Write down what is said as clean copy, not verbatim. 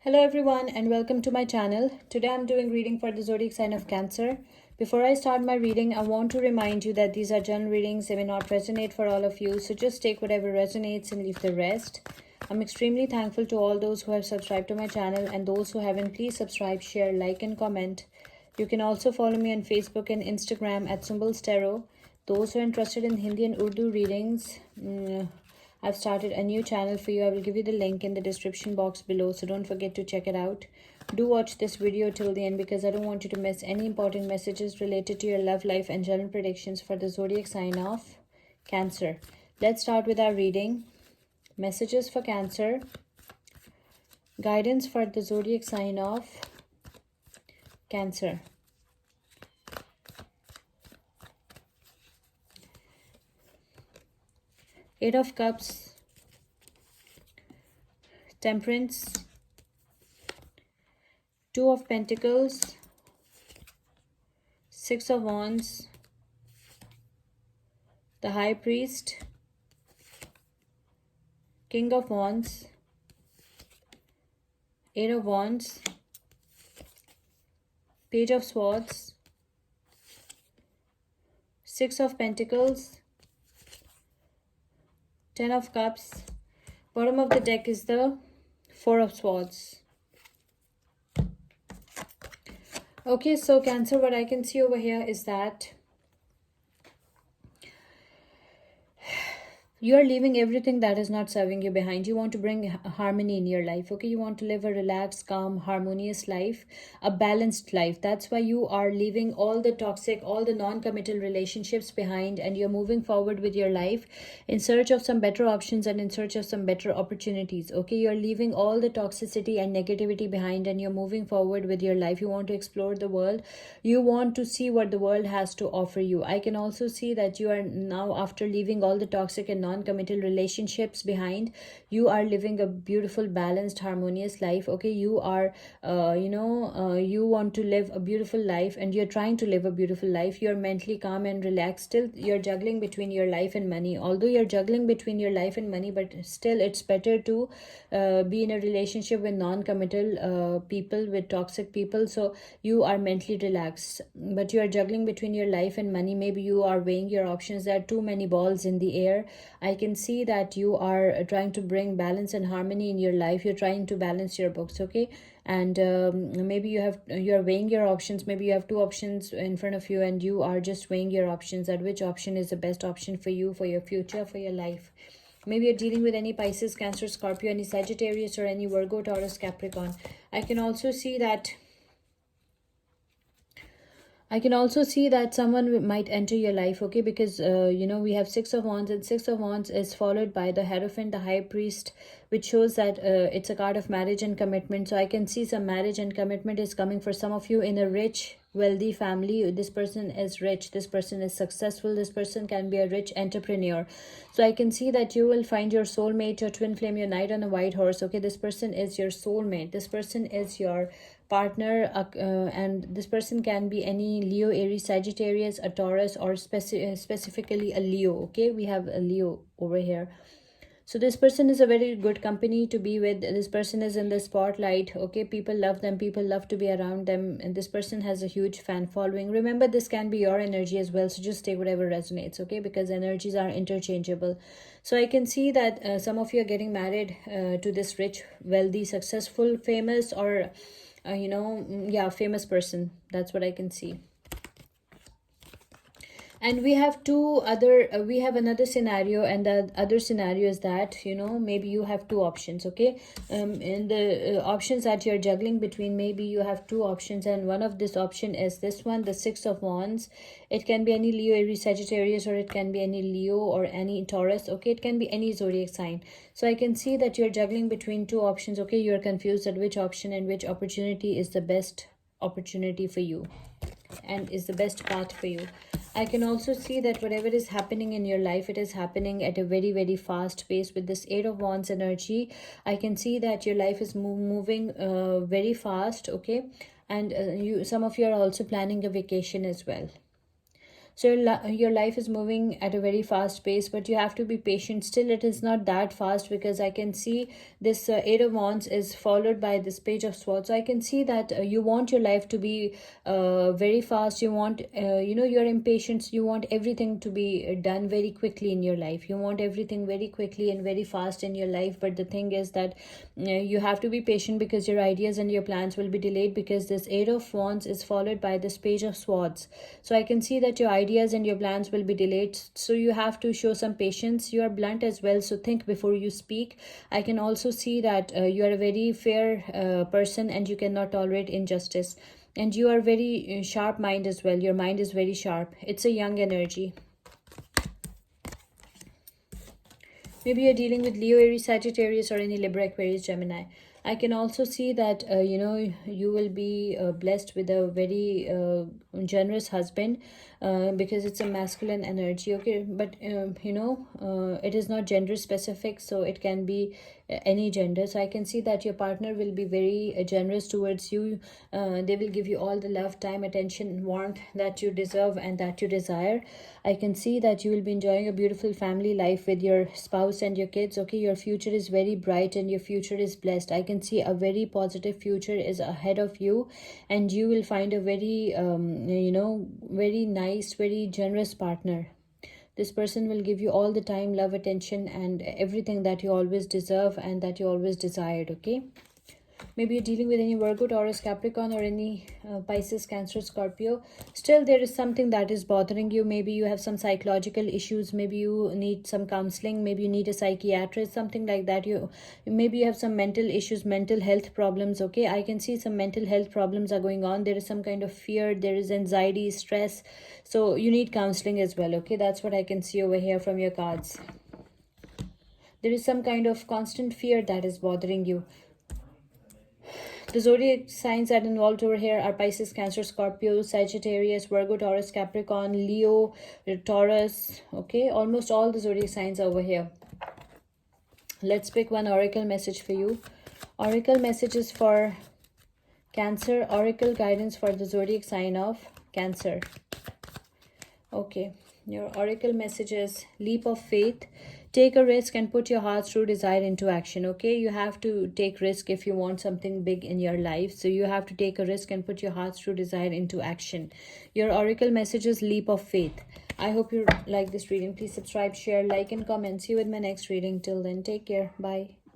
Hello everyone and welcome to my channel. Today I'm doing reading for the zodiac sign of Cancer. Before I start my reading, I want to remind you that these are general readings. They may not resonate for all of you, so just take whatever resonates and leave the rest. I'm extremely thankful to all those who have subscribed to my channel, and those who haven't, please subscribe, share, like and comment. You can also follow me on Facebook and Instagram at Symbols Tarot. Those who are interested in Hindi and Urdu readings, I've started a new channel for you. I will give you the link in the description box below, so don't forget to check it out. Do watch this video till the end because I don't want you to miss any important messages related to your love life and general predictions for the zodiac sign of Cancer. Let's start with our reading. Messages for Cancer. Guidance for the zodiac sign of Cancer. Eight of Cups, Temperance, Two of Pentacles, Six of Wands, the High Priest, King of Wands, Eight of Wands, Page of Swords, Six of Pentacles, Ten of Cups. Bottom of the deck is the Four of Swords. Okay, so Cancer, what I can see over here is that you are leaving everything that is not serving you behind. You want to bring harmony in your life, okay? You want to live a relaxed, calm, harmonious life, a balanced life. That's why you are leaving all the toxic, all the non-committal relationships behind, and you're moving forward with your life in search of some better options and in search of some better opportunities, okay? You're leaving all the toxicity and negativity behind, and you're moving forward with your life. You want to explore the world. You want to see what the world has to offer you. I can also see that you are now, after leaving all the toxic and non-committal relationships behind, you are living a beautiful, balanced, harmonious life, okay? You are you want to live a beautiful life, and you're trying to live a beautiful life. You're mentally calm and relaxed. Still you're juggling between your life and money. Although you're juggling between your life and money, but still it's better to be in a relationship with non-committal people, with toxic people, so you are mentally relaxed. But you are juggling between your life and money. Maybe you are weighing your options. There are too many balls in the air. I can see that you are trying to bring balance and harmony in your life. You're trying to balance your books, okay? And maybe you're weighing your options. Maybe you have two options in front of you, and you are just weighing your options, at which option is the best option for you, for your future, for your life. Maybe you're dealing with any Pisces, Cancer, Scorpio, any Sagittarius, or any Virgo, Taurus, Capricorn. I can also see that someone might enter your life, okay? Because we have Six of Wands, and Six of Wands is followed by the Hierophant, the High Priest, which shows that it's a card of marriage and commitment. So I can see some marriage and commitment is coming for some of you in a rich, wealthy family. This person is rich, this person is successful, this person can be a rich entrepreneur. So I can see that you will find your soulmate, your twin flame, your knight on a white horse, okay? This person is your soulmate, this person is your partner, and this person can be any Leo, Aries, Sagittarius, a Taurus, or specifically a Leo, okay? We have a Leo over here. So this person is a very good company to be with. This person is in the spotlight, okay? People love them, people love to be around them, and this person has a huge fan following. Remember, this can be your energy as well, so just take whatever resonates, okay? Because energies are interchangeable. So I can see that some of you are getting married to this rich, wealthy, successful, famous, or famous person. That's what I can see. And we have we have another scenario, and the other scenario is that maybe you have two options, okay? In the options that you're juggling between, maybe you have two options, and one of this option is this one, the Six of Wands. It can be any Leo, Aries, Sagittarius, or it can be any Leo or any Taurus, okay? It can be any zodiac sign. So I can see that you're juggling between two options, okay? You're confused at which option and which opportunity is the best opportunity for you and is the best path for you. I can also see that whatever is happening in your life, it is happening at a very, very fast pace. With this Eight of Wands energy, I can see that your life is moving very fast, okay? And some of you are also planning a vacation as well. So your life is moving at a very fast pace, but you have to be patient. Still, it is not that fast, because I can see this Eight of Wands is followed by this Page of Swords. So I can see that you want your life to be very fast. You want, you're impatient. You want everything to be done very quickly in your life. You want everything very quickly and very fast in your life. But the thing is that you have to be patient, because your ideas and your plans will be delayed, because this Eight of Wands is followed by this Page of Swords. So I can see that your ideas and your plans will be delayed. So you have to show some patience. You are blunt as well, so think before you speak. I can also see that you are a very fair person, and you cannot tolerate injustice. And you are very sharp mind as well. Your mind is very sharp. It's a young energy. Maybe you're dealing with Leo, Aries, Sagittarius, or any Libra, Aquarius, Gemini. I can also see that, you will be blessed with a very generous husband, because it's a masculine energy, okay? But, it is not gender specific, so it can be any gender. So I can see that your partner will be very generous towards you. They will give you all the love, time, attention, warmth that you deserve and that you desire. I can see that you will be enjoying a beautiful family life with your spouse and your kids, okay? Your future is very bright and your future is blessed. I can see a very positive future is ahead of you, and you will find a very very nice, very generous partner. This person will give you all the time, love, attention, and everything that you always deserve and that you always desired, okay? Maybe you're dealing with any Virgo, Taurus, Capricorn, or any Pisces, Cancer, Scorpio. Still, there is something that is bothering you. Maybe you have some psychological issues. Maybe you need some counseling. Maybe you need a psychiatrist, something like that. Maybe you have some mental issues, mental health problems, okay? I can see some mental health problems are going on. There is some kind of fear. There is anxiety, stress. So you need counseling as well, okay? That's what I can see over here from your cards. There is some kind of constant fear that is bothering you. The zodiac signs that involved over here are Pisces, Cancer, Scorpio, Sagittarius, Virgo, Taurus, Capricorn, Leo, Taurus. Okay, almost all the zodiac signs are over here. Let's pick one oracle message for you. Oracle messages for Cancer. Oracle guidance for the zodiac sign of Cancer. Okay, your oracle message is leap of faith. Take a risk and put your heart's true desire into action, okay? You have to take risk if you want something big in your life. So you have to take a risk and put your heart's true desire into action. Your oracle message is leap of faith. I hope you like this reading. Please subscribe, share, like, and comment. See you with my next reading. Till then, take care. Bye.